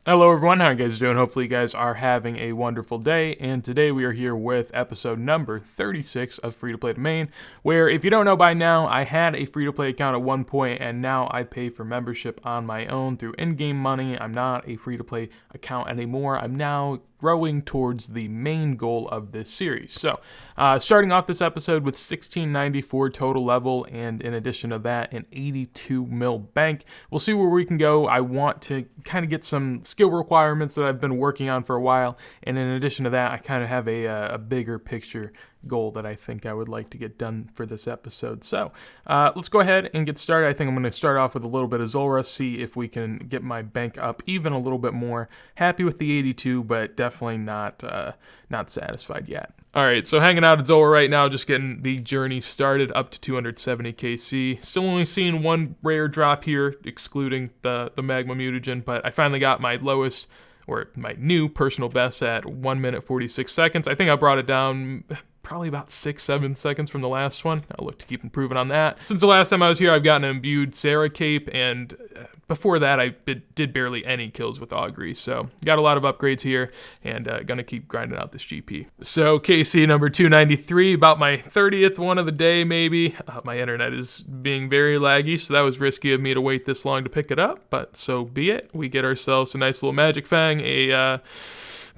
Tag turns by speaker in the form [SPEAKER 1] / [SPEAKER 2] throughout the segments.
[SPEAKER 1] Hello everyone, how are you guys doing? Hopefully you guys are having a wonderful day, and today we are here with episode number 36 of Free to Play Domain, where if you don't know by now, I had a free to play account at one point, and now I pay for membership on my own through in-game money. I'm not a free to play account anymore. I'm now growing towards the main goal of this series. So, starting off this episode with 1694 total level, and in addition to that, an 82 mil bank. We'll see where we can go. I want to kind of get some skill requirements that I've been working on for a while, and in addition to that, I kind of have a bigger picture goal that I think I would like to get done for this episode. So let's go ahead and get started. I think I'm going to start off with a little bit of Zulrah, see if we can get my bank up even a little bit more. Happy with the 82, but definitely not satisfied yet. All right, so hanging out at Zulrah right now, just getting the journey started up to 270 KC. Still only seeing one rare drop here, excluding the magma mutagen, but I finally got my lowest, or my new personal best at 1 minute 46 seconds. I think I brought it down probably about 6-7 seconds from the last one. I'll look to keep improving on that. Since the last time I was here, I've gotten an imbued Sarah cape, and before that, I did barely any kills with augury. So got a lot of upgrades here, and gonna keep grinding out this GP. So KC number 293, about my 30th one of the day, maybe. My internet is being very laggy, so that was risky of me to wait this long to pick it up, but so be it. We get ourselves a nice little magic fang, a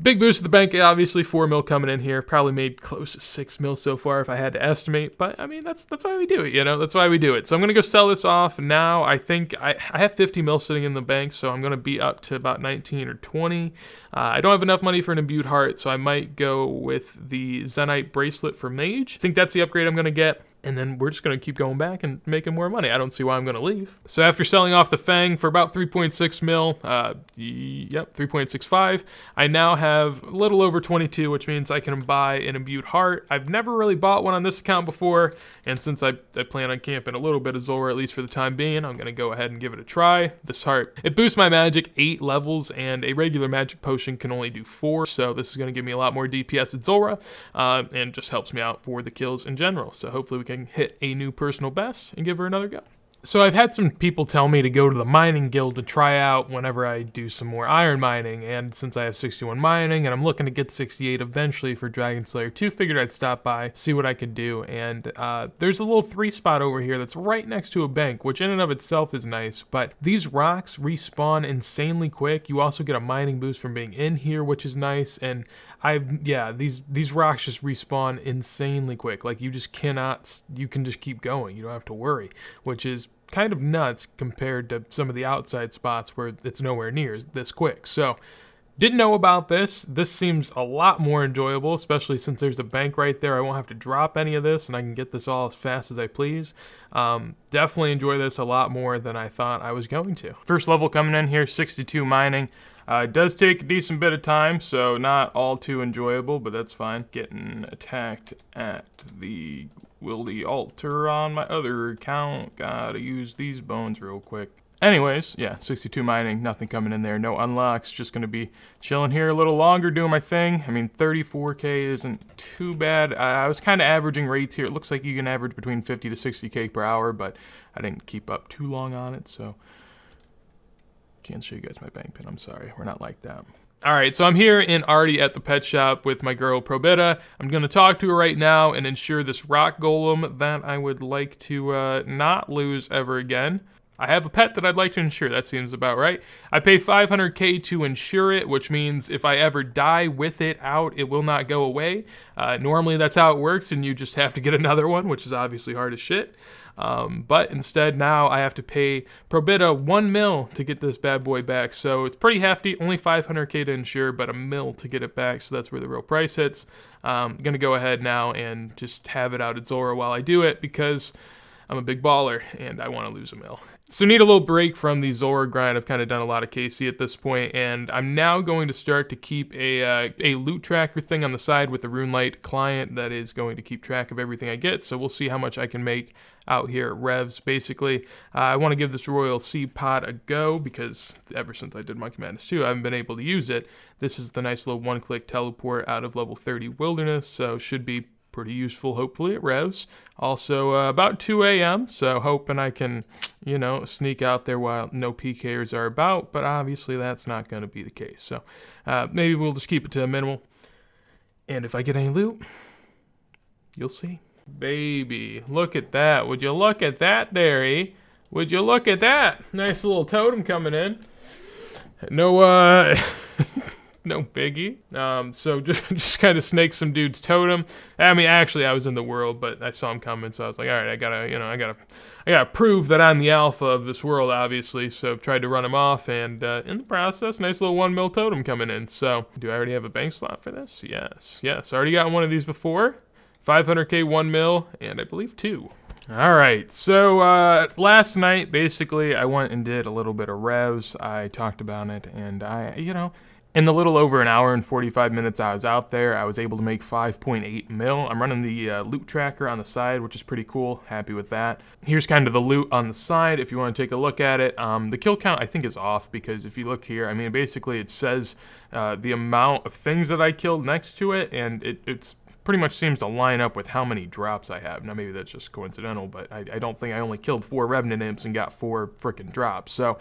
[SPEAKER 1] big boost to the bank, obviously 4 mil coming in here. Probably made close to 6 mil so far if I had to estimate, but I mean, that's why we do it, you know? That's why we do it. So I'm going to go sell this off now. I think I have 50 mil sitting in the bank, so I'm going to be up to about 19 or 20. I don't have enough money for an imbued heart, so I might go with the Zenite bracelet for mage. I think that's the upgrade I'm going to get. And then we're just going to keep going back and making more money. I don't see why I'm going to leave. So after selling off the Fang for about 3.6 mil, 3.65, I now have a little over 22, which means I can buy an imbued heart. I've never really bought one on this account before, and since I plan on camping a little bit of Zulrah, at least for the time being, I'm going to go ahead and give it a try. This heart, it boosts my magic 8 levels, and a regular magic potion can only do 4, so this is going to give me a lot more DPS at Zulrah, and just helps me out for the kills in general. So hopefully we can hit a new personal best and give her another go. So I've had some people tell me to go to the mining guild to try out whenever I do some more iron mining, and since I have 61 mining and I'm looking to get 68 eventually for Dragon Slayer 2, figured I'd stop by, see what I could do, and there's a little 3 spot over here that's right next to a bank, which in and of itself is nice, but these rocks respawn insanely quick. You also get a mining boost from being in here, which is nice, and these rocks just respawn insanely quick. Like, you can just keep going. You don't have to worry, which is kind of nuts compared to some of the outside spots where it's nowhere near this quick. So didn't know about this. This seems a lot more enjoyable, especially since there's a bank right there. I won't have to drop any of this, and I can get this all as fast as I please. Definitely enjoy this a lot more than I thought I was going to. First level coming in here, 62 mining. It does take a decent bit of time, so not all too enjoyable, but that's fine. Getting attacked at the Wildy altar on my other account. Gotta use these bones real quick. Anyways, yeah, 62 mining, nothing coming in there, no unlocks, just gonna be chilling here a little longer, doing my thing. I mean, 34k isn't too bad. I was kind of averaging rates here. It looks like you can average between 50 to 60k per hour, but I didn't keep up too long on it, so can't show you guys my bank pin. I'm sorry, we're not like that. All right, so I'm here in Artie at the pet shop with my girl Probita. I'm gonna talk to her right now and ensure this rock golem that I would like to not lose ever again. I have a pet that I'd like to insure. That seems about right. I pay 500k to insure it, which means if I ever die with it out, it will not go away. Normally that's how it works, and you just have to get another one, which is obviously hard as shit. But instead now I have to pay Probita 1 mil to get this bad boy back. So it's pretty hefty, only 500k to insure, but 1 mil to get it back. So that's where the real price hits. I'm gonna go ahead now and just have it out at Zulrah while I do it, because I'm a big baller and I want to lose 1 mil. So need a little break from the Zulrah grind. I've kind of done a lot of KC at this point, and I'm now going to start to keep a loot tracker thing on the side with the RuneLite client that is going to keep track of everything I get. So we'll see how much I can make out here at Revs, basically. I want to give this Royal Seed Pod a go, because ever since I did Monkey Madness 2, I haven't been able to use it. This is the nice little one-click teleport out of level 30 Wilderness, so should be pretty useful, hopefully, at revs. Also, about 2 a.m., so hoping I can, you know, sneak out there while no PKers are about, but obviously that's not going to be the case. So maybe we'll just keep it to a minimal. And if I get any loot, you'll see. Baby, look at that. Would you look at that there, eh? Would you look at that? Nice little totem coming in. No, no biggie. So just kind of snaked some dude's totem. I mean, actually, I was in the world, but I saw him coming, so I was like, all right, I gotta prove that I'm the alpha of this world, obviously. So tried to run him off, and in the process, nice little 1 mil totem coming in. So, do I already have a bank slot for this? Yes. Already got one of these before. 500k 1 mil, and I believe 2. All right, so last night, basically, I went and did a little bit of revs. I talked about it, and in the little over an hour and 45 minutes I was out there, I was able to make 5.8 mil. I'm running the loot tracker on the side, which is pretty cool. Happy with that. Here's kind of the loot on the side if you want to take a look at it. The kill count, I think, is off because if you look here, I mean, basically it says the amount of things that I killed next to it, and it's pretty much seems to line up with how many drops I have. Now, maybe that's just coincidental, but I don't think I only killed 4 Revenant imps and got 4 freaking drops. So,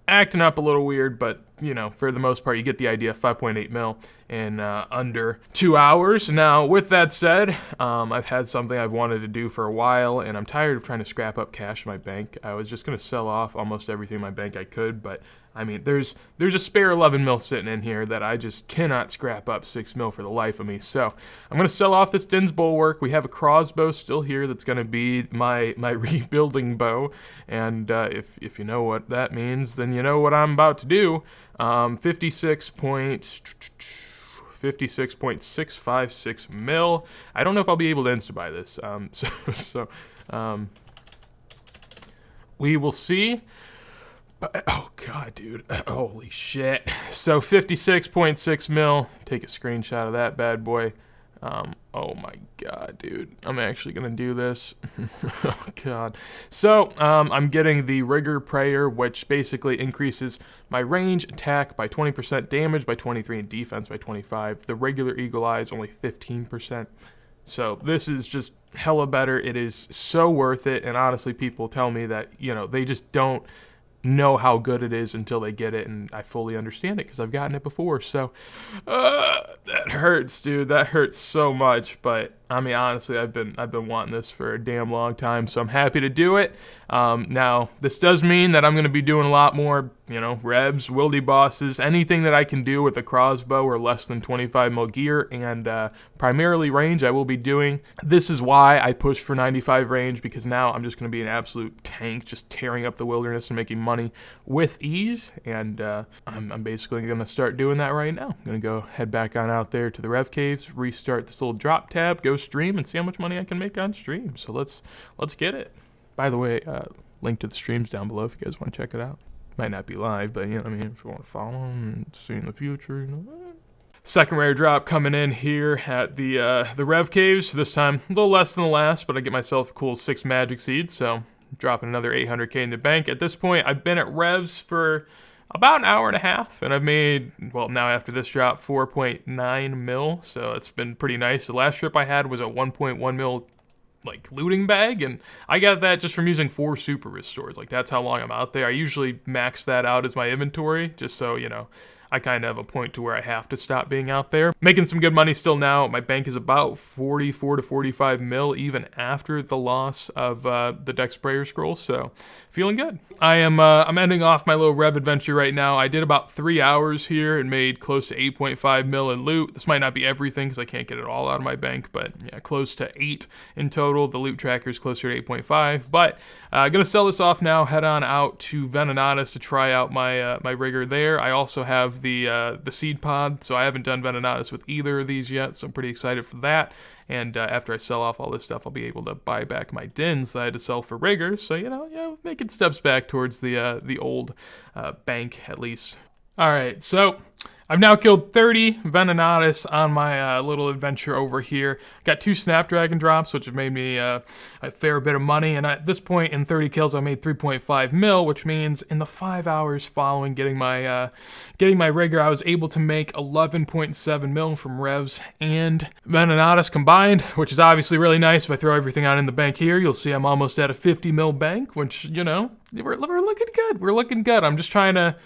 [SPEAKER 1] acting up a little weird, but, you know, for the most part, you get the idea. 5.8 mil in under 2 hours. Now, with that said, I've had something I've wanted to do for a while, and I'm tired of trying to scrap up cash in my bank. I was just going to sell off almost everything in my bank I could, but I mean, there's a spare 11 mil sitting in here that I just cannot scrap up 6 mil for the life of me. So I'm going to sell off this Din's Bulwark. We have a crossbow still here that's going to be my rebuilding bow. And if you know what that means, then you know what I'm about to do. 56.656 mil. I don't know if I'll be able to insta-buy this. We will see. But, oh god, dude, holy shit. So 56.6 mil, take a screenshot of that bad boy. Oh my god, dude, I'm actually gonna do this. Oh god. So I'm getting the Rigor Prayer, which basically increases my range, attack by 20%, damage by 23, and defense by 25. The regular Eagle Eye is only 15%. So this is just hella better. It is so worth it, and honestly, people tell me that, you know, they just don't know how good it is until they get it, and I fully understand it because I've gotten it before. So that hurts, dude. That hurts so much. But I mean, honestly, I've been wanting this for a damn long time, so I'm happy to do it. Now, this does mean that I'm going to be doing a lot more, you know, revs, wildy bosses, anything that I can do with a crossbow or less than 25 mil gear, and primarily range I will be doing. This is why I push for 95 range, because now I'm just going to be an absolute tank, just tearing up the wilderness and making money with ease, and I'm basically going to start doing that right now. I'm going to go head back on out there to the Rev Caves, restart this little drop tab, go stream, and see how much money I can make on stream. So let's get it. By the way, link to the streams down below if you guys want to check it out. Might not be live, but you know what I mean, if you want to follow and see in the future, you know. Second rare drop coming in here at the Rev Caves. This time a little less than the last, but I get myself a cool 6 magic seeds, so dropping another 800k in the bank. At this point, I've been at revs for about an hour and a half, and I've made, well, now after this drop, 4.9 mil, so it's been pretty nice. The last trip I had was a 1.1 mil like looting bag, and I got that just from using 4 super restores. Like, that's how long I'm out there. I usually max that out as my inventory, just so, you know, I kind of have a point to where I have to stop being out there. Making some good money still now. My bank is about 44 to 45 mil even after the loss of the Dex Sprayer Scroll, so feeling good. I'm ending off my little Rev adventure right now. I did about 3 hours here and made close to 8.5 mil in loot. This might not be everything because I can't get it all out of my bank, but yeah, close to 8 in total. The loot tracker is closer to 8.5, but I'm gonna sell this off now, head on out to Venenatis to try out my my rigor there. I also have the seed pod, so I haven't done Venenatis with either of these yet, so I'm pretty excited for that. And after I sell off all this stuff, I'll be able to buy back my dins that I had to sell for rigor. So, you know, making steps back towards the old bank at least. All right, so I've now killed 30 Venenatis on my little adventure over here. Got 2 Snapdragon drops, which have made me a fair bit of money. And at this point, in 30 kills, I made 3.5 mil, which means in the 5 hours following getting my rigor, I was able to make 11.7 mil from Revs and Venenatis combined, which is obviously really nice. If I throw everything on in the bank here, you'll see I'm almost at a 50 mil bank, which, you know, we're looking good. We're looking good. I'm just trying to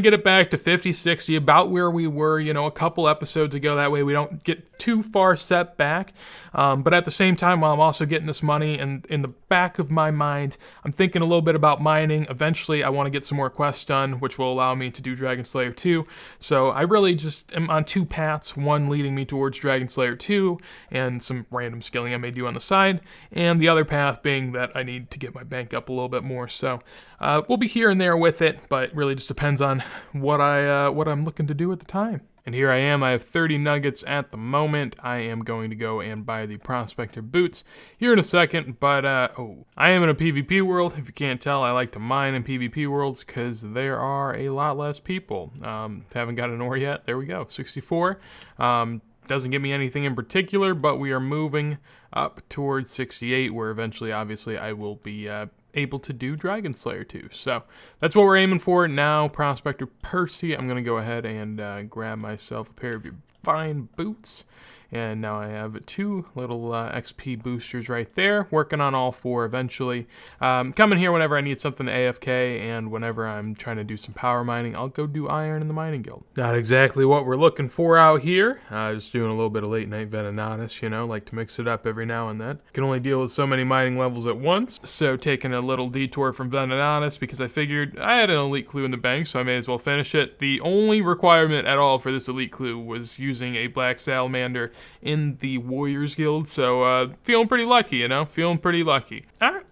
[SPEAKER 1] get it back to 50, 60, about where we were, you know, a couple episodes ago. That way we don't get too far set back. But at the same time, while I'm also getting this money, and in the back of my mind, I'm thinking a little bit about mining. Eventually, I want to get some more quests done, which will allow me to do Dragon Slayer 2. So I really just am on 2 paths, one leading me towards Dragon Slayer 2 and some random skilling I may do on the side, and the other path being that I need to get my bank up a little bit more. So we'll be here and there with it, but really just depends on what I'm looking to do at the time. And here I am. I have 30 nuggets at the moment. I am going to go and buy the Prospector boots here in a second, but I am in a PvP world. If you can't tell, I like to mine in PvP worlds because there are a lot less people. Haven't got an ore yet. There we go, 64. Doesn't give me anything in particular, but we are moving up towards 68, where eventually, obviously, I will be able to do Dragon Slayer 2. So that's what we're aiming for now. Prospector Percy, I'm going to go ahead and grab myself a pair of your fine boots. And now I have 2 little XP boosters right there, working on all 4 eventually. Coming here whenever I need something to AFK, and whenever I'm trying to do some power mining, I'll go do iron in the mining guild. Not exactly what we're looking for out here. Just doing a little bit of late night Venenatis, you know, like to mix it up every now and then. Can only deal with so many mining levels at once, so taking a little detour from Venenatis because I figured I had an elite clue in the bank, so I may as well finish it. The only requirement at all for this elite clue was using a black salamander in the Warriors Guild, so feeling pretty lucky, you know, feeling pretty lucky. All right,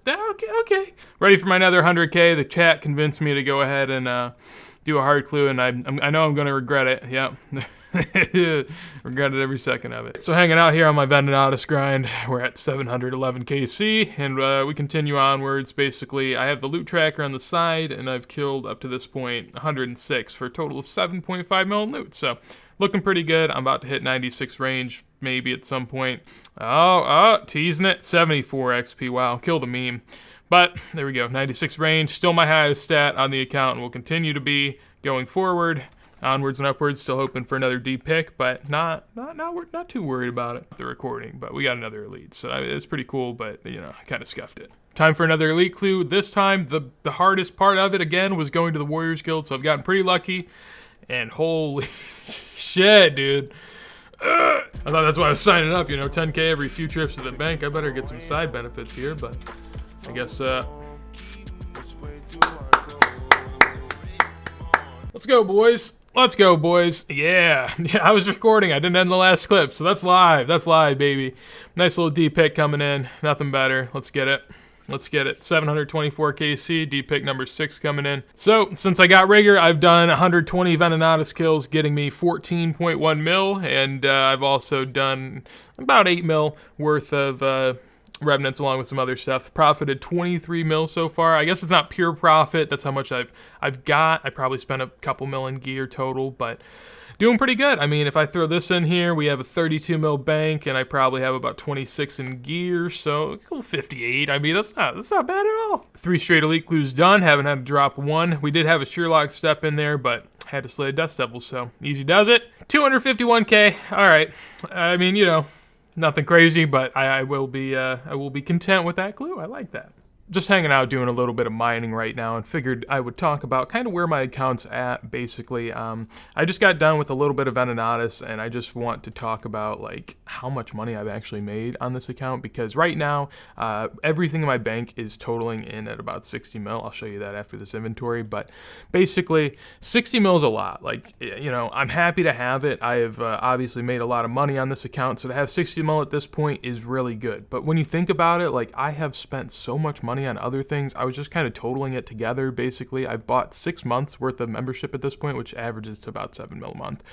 [SPEAKER 1] okay. Ready for my another 100K. The chat convinced me to go ahead and do a hard clue, and I know I'm going to regret it. Yep. Regret it every second of it. So hanging out here on my Venenatis grind, we're at 711 KC, and we continue onwards. Basically, I have the loot tracker on the side, and I've killed up to this point 106 for a total of 7.5 mil loot. So looking pretty good. I'm about to hit 96 range maybe at some point. Oh, teasing it. 74 XP. Wow, killed a meme. But there we go, 96 range, still my highest stat on the account, and will continue to be going forward. Onwards and upwards, still hoping for another D pick, but not too worried about it. The recording, but we got another elite, so it's pretty cool, but you know, I kind of scuffed it. Time for another elite clue. This time, the hardest part of it again was going to the Warriors Guild, so I've gotten pretty lucky, and holy shit, dude. I thought that's why I was signing up, you know, 10K every few trips to the bank. I better get some side benefits here, but I guess, let's go, boys. Let's go, boys. Yeah, I was recording. I didn't end the last clip, so that's live. That's live, baby. Nice little D pick coming in. Nothing better. Let's get it. Let's get it. 724 KC, D pick number 6 coming in. So, since I got rigor, I've done 120 Venenatis kills, getting me 14.1 mil, and I've also done about 8 mil worth of Revenants along with some other stuff. Profited 23 mil so far. I guess it's not pure profit. That's how much I've got. I probably spent a couple mil in gear total, but doing pretty good. I mean, if I throw this in here, we have a 32 mil bank, and I probably have about 26 in gear, so 58. I mean, that's not bad at all. 3 straight elite clues done. Haven't had to drop one. We did have a Sherlock step in there, but had to slay a Death Devil, so easy does it. 251K. All right. I mean, you know, nothing crazy, but I will be content with that clue. I like that. Just hanging out doing a little bit of mining right now, and figured I would talk about kind of where my account's at, basically. I just got done with a little bit of Venenatis, and I just want to talk about like how much money I've actually made on this account, because right now everything in my bank is totaling in at about 60 mil. I'll show you that after this inventory, but basically 60 mil is a lot. Like, you know, I'm happy to have it. I have obviously made a lot of money on this account, so to have 60 mil at this point is really good. But when you think about it, like, I have spent so much money on other things. I was just kind of totaling it together. Basically, I've bought 6 months worth of membership at this point, which averages to about 7 mil a month.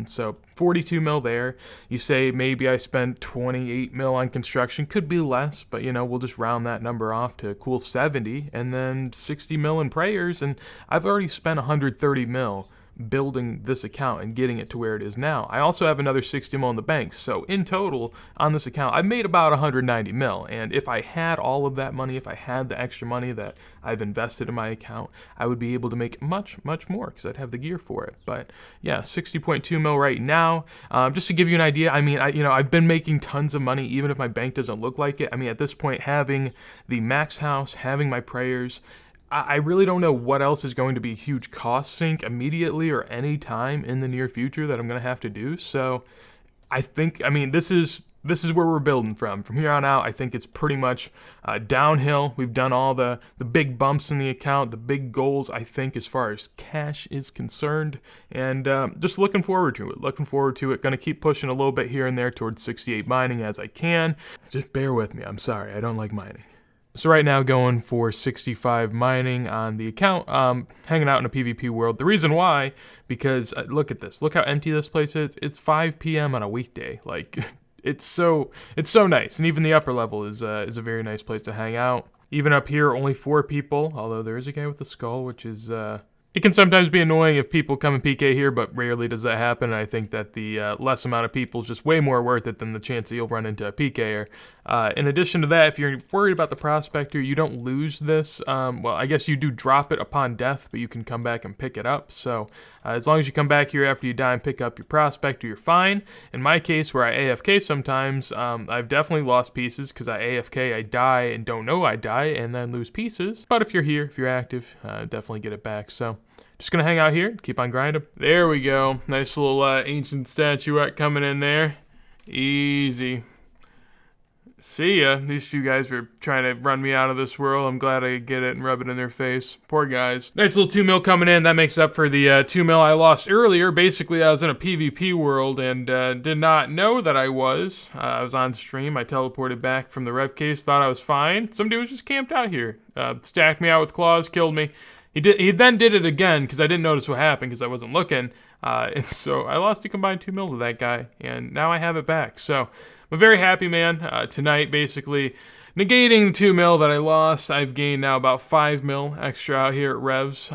[SPEAKER 1] So 42 mil there. You say maybe I spent 28 mil on construction. Could be less, but you know, we'll just round that number off to a cool 70, and then 60 mil in prayers, and I've already spent 130 mil building this account and getting it to where it is now. I also have another 60 mil in the bank, so in total on this account I've made about 190 mil, and if I had all of that money, if I had the extra money that I've invested in my account, I would be able to make much more because I'd have the gear for it. But yeah, 60.2 mil right now. Just to give you an idea, I mean, I've been making tons of money even if my bank doesn't look like it. I mean, at this point, having the max house, having my prayers, I really don't know what else is going to be a huge cost sink immediately or any time in the near future that I'm going to have to do. So I think, I mean, this is where we're building from. From here on out, I think it's pretty much downhill. We've done all the big bumps in the account, the big goals, I think, as far as cash is concerned. And just looking forward to it. Going to keep pushing a little bit here and there towards 68 mining as I can. Just bear with me. I'm sorry. I don't like mining. So right now going for 65 mining on the account, hanging out in a PvP world. The reason why, because look at this. Look how empty this place is. It's 5 p.m. on a weekday. Like, it's so nice. And even the upper level is a very nice place to hang out. Even up here, only 4 people, although there is a guy with a skull, which is... It can sometimes be annoying if people come and PK here, but rarely does that happen. And I think that the less amount of people is just way more worth it than the chance that you'll run into a PKer. In addition to that, if you're worried about the prospector, you don't lose this. Well, I guess you do drop it upon death, but you can come back and pick it up. So as long as you come back here after you die and pick up your prospector, you're fine. In my case, where I AFK sometimes, I've definitely lost pieces because I AFK, I die and don't know I die, and then lose pieces. But if you're here, if you're active, definitely get it back. So just gonna hang out here, keep on grinding. There we go. Nice little ancient statuette coming in there. Easy. See ya. These two guys were trying to run me out of this world. I'm glad I get it and rub it in their face. Poor guys. Nice little 2 mil coming in. That makes up for the 2 mil I lost earlier. Basically, I was in a PvP world and did not know that I was. I was on stream. I teleported back from the rev case. Thought I was fine. Some dude was just camped out here. Stacked me out with claws. Killed me. He then did it again because I didn't notice what happened because I wasn't looking. And so I lost a combined 2 mil to that guy. And now I have it back. So I'm very happy, man. Tonight, basically, negating the 2 mil that I lost, I've gained now about 5 mil extra out here at Revs.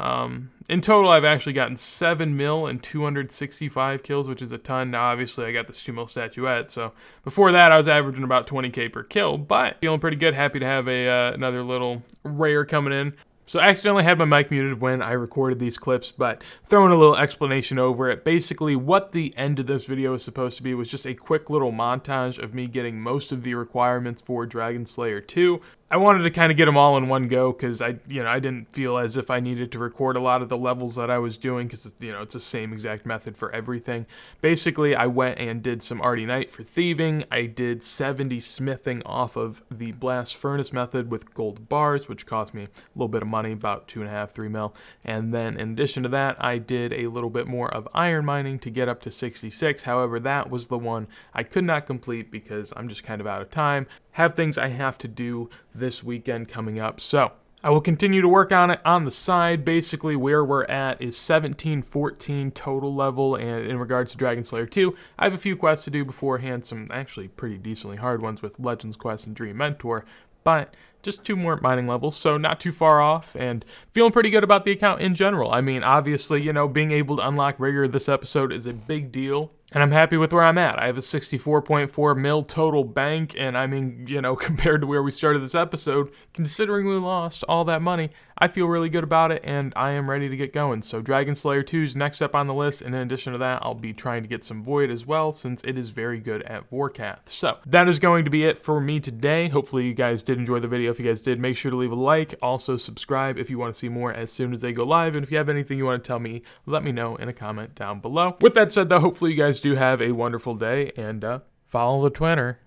[SPEAKER 1] In total, I've actually gotten 7 mil and 265 kills, which is a ton. Now, obviously, I got this 2 mil statuette, so before that, I was averaging about 20k per kill, but feeling pretty good. Happy to have another little rare coming in. So I accidentally had my mic muted when I recorded these clips, but throwing a little explanation over it. Basically, what the end of this video is supposed to be was just a quick little montage of me getting most of the requirements for Dragon Slayer 2. I wanted to kind of get them all in one go because I didn't feel as if I needed to record a lot of the levels that I was doing because it's the same exact method for everything. Basically, I went and did some Arty Knight for thieving. I did 70 smithing off of the blast furnace method with gold bars, which cost me a little bit of money, about 2.5, 3 mil. And then in addition to that, I did a little bit more of iron mining to get up to 66. However, that was the one I could not complete because I'm just kind of out of time. Have things I have to do this weekend coming up. So I will continue to work on it on the side. Basically, where we're at is 17-14 total level, and in regards to Dragon Slayer 2, I have a few quests to do beforehand, some actually pretty decently hard ones with Legends Quest and Dream Mentor, but just 2 more mining levels, so not too far off, and feeling pretty good about the account in general. I mean, obviously, being able to unlock Rigor this episode is a big deal, and I'm happy with where I'm at. I have a 64.4 mil total bank, and I mean, compared to where we started this episode, considering we lost all that money, I feel really good about it, and I am ready to get going. So Dragon Slayer 2 is next up on the list, and in addition to that, I'll be trying to get some Void as well, since it is very good at Vorkath. So that is going to be it for me today. Hopefully you guys did enjoy the video. If you guys did, make sure to leave a like. Also subscribe if you want to see more as soon as they go live, and if you have anything you want to tell me, let me know in a comment down below. With that said, though, hopefully you guys do have a wonderful day, and follow the Twitter.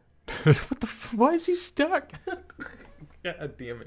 [SPEAKER 1] Why is he stuck? God damn it.